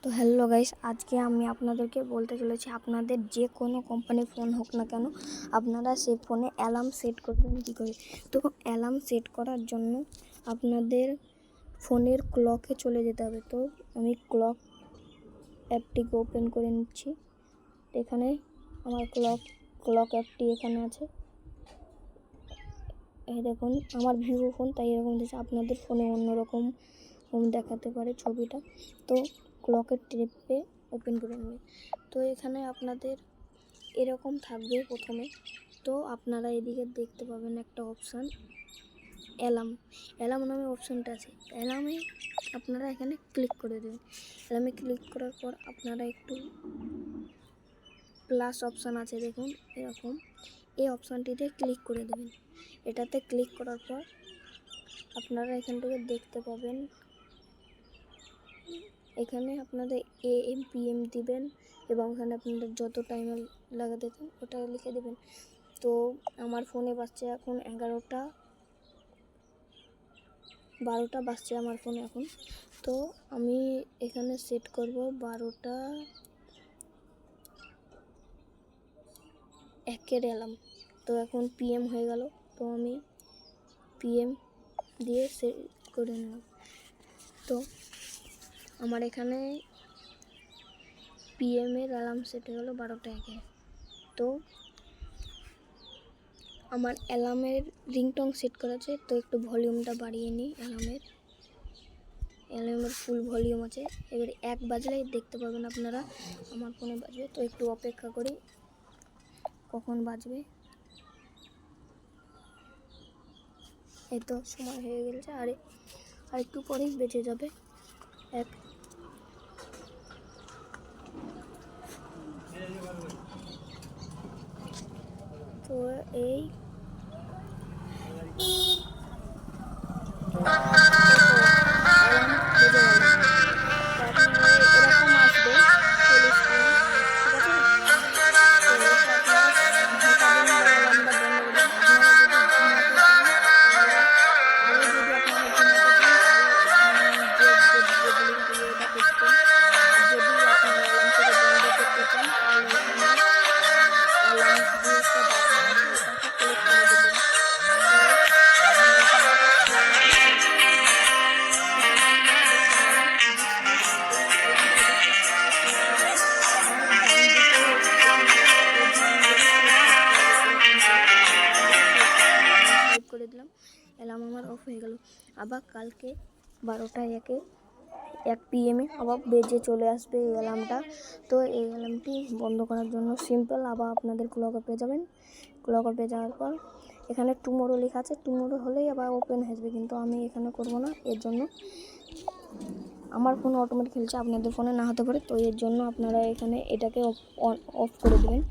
তো hello guys, আজকে আমি আপনাদেরকে বলতে চলেছি আপনাদের যে কোনো কোম্পানির ফোন হোক না কেন আপনারা সেই ফোনে অ্যালার্ম সেট করবেন কী করে। তো অ্যালার্ম সেট করার জন্য আপনাদের ফোনের ক্লকে চলে যেতে হবে। তো আমি অ্যাপটিকে ওপেন করে নিচ্ছি। এখানে আমার ক্লক অ্যাপটি এখানে আছে। এই দেখুন আমার ভিভো ফোন, তাই এরকম দিচ্ছে। আপনাদের ফোনে অন্যরকম দেখাতে পারে ছবিটা। তো ক্লকের টেপে ওপেন করে নেবে। তো এখানে আপনাদের এরকম থাকবে প্রথমে। তো আপনারা এদিকে দেখতে পাবেন একটা অপশান অ্যালার্ম নামে অপশানটা আছে। অ্যালার্মে আপনারা এখানে ক্লিক করে দেবেন। অ্যালার্মে ক্লিক করার পর আপনারা একটু প্লাস অপশান আছে দেখুন এরকম, এই অপশানটিতে ক্লিক করে দেবেন। এটাতে ক্লিক করার পর আপনারা এখান থেকে দেখতে পাবেন, এখানে আপনাদের AM PM দিবেন এবং এখানে আপনাদের যত টাইম লাগাতে চান ওটা লিখে দেবেন। তো আমার ফোনে বাজছে এখন 12টা বাজছে আমার ফোনে এখন। তো আমি এখানে সেট করব 12:01 অ্যালার্ম। তো এখন PM হয়ে গেল, তো আমি PM দিয়ে সেট করে নিলাম। তো আমার এখানে PM এর অ্যালার্ম সেট হয়ে গেলো 12:01। তো আমার অ্যালার্মের রিংটং সেট করা আছে, তো একটু ভলিউমটা বাড়িয়ে নিই। অ্যালার্মের ফুল ভলিউম আছে। এবার 1 বাজলেই দেখতে পাবেন আপনারা আমার ফোনে বাজবে। তো একটু অপেক্ষা করি কখন বাজবে। এই তো সময় হয়ে গেছে, আর একটু পরেই বেজে যাবে 1। তো এই বেজে গেল। তো আপনারা এরকম আসবে ফুল স্ক্রিন, ঠিক আছে। তো এটা আপনারা ঢাকাবেন বা অ্যালার্মটা বন্ধ করবেন। আপনারা যদি ঘুমাতে চান তাহলে, যদি আপনারা ঘুমাতে চান তাহলে এখানে যেগুলি থাকবে এটা করতেন। আর যদি আপনারা অ্যালার্ম থেকে বন্ধ করতে চান তাহলে এখানে অ্যালার্ম জিনিসটা বাজনা আছে ওটাকে ক্লিক করে দেবেন। করে দিলাম, অ্যালার্ম আমার অফ হয়ে গেল। আবার কালকে 12:01 PM আবার বেজে চলে আসবে এই অ্যালার্মটা। তো এই অ্যালার্মটি বন্ধ করার জন্য সিম্পল, আবার আপনাদের ক্লকে পেয়ে যাবেন। ক্লকে পেয়ে যাওয়ার পর এখানে টুমোরো লেখা আছে, টুমোরো হলেই আবার ওপেন হয়ে যাবে, কিন্তু আমি এখানে করব না। এর জন্য আমার ফোনে অটোমেটিক খেলছে, আপনাদের ফোনে না হতে পারে। তো এর জন্য আপনারা এখানে এটাকে অফ করে দেবেন।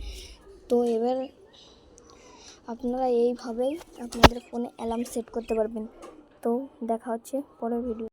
তো এবার আপনারা এইভাবেই আপনাদের ফোনে অ্যালার্ম সেট করতে পারবেন। তো দেখা হচ্ছে পরের ভিডিও।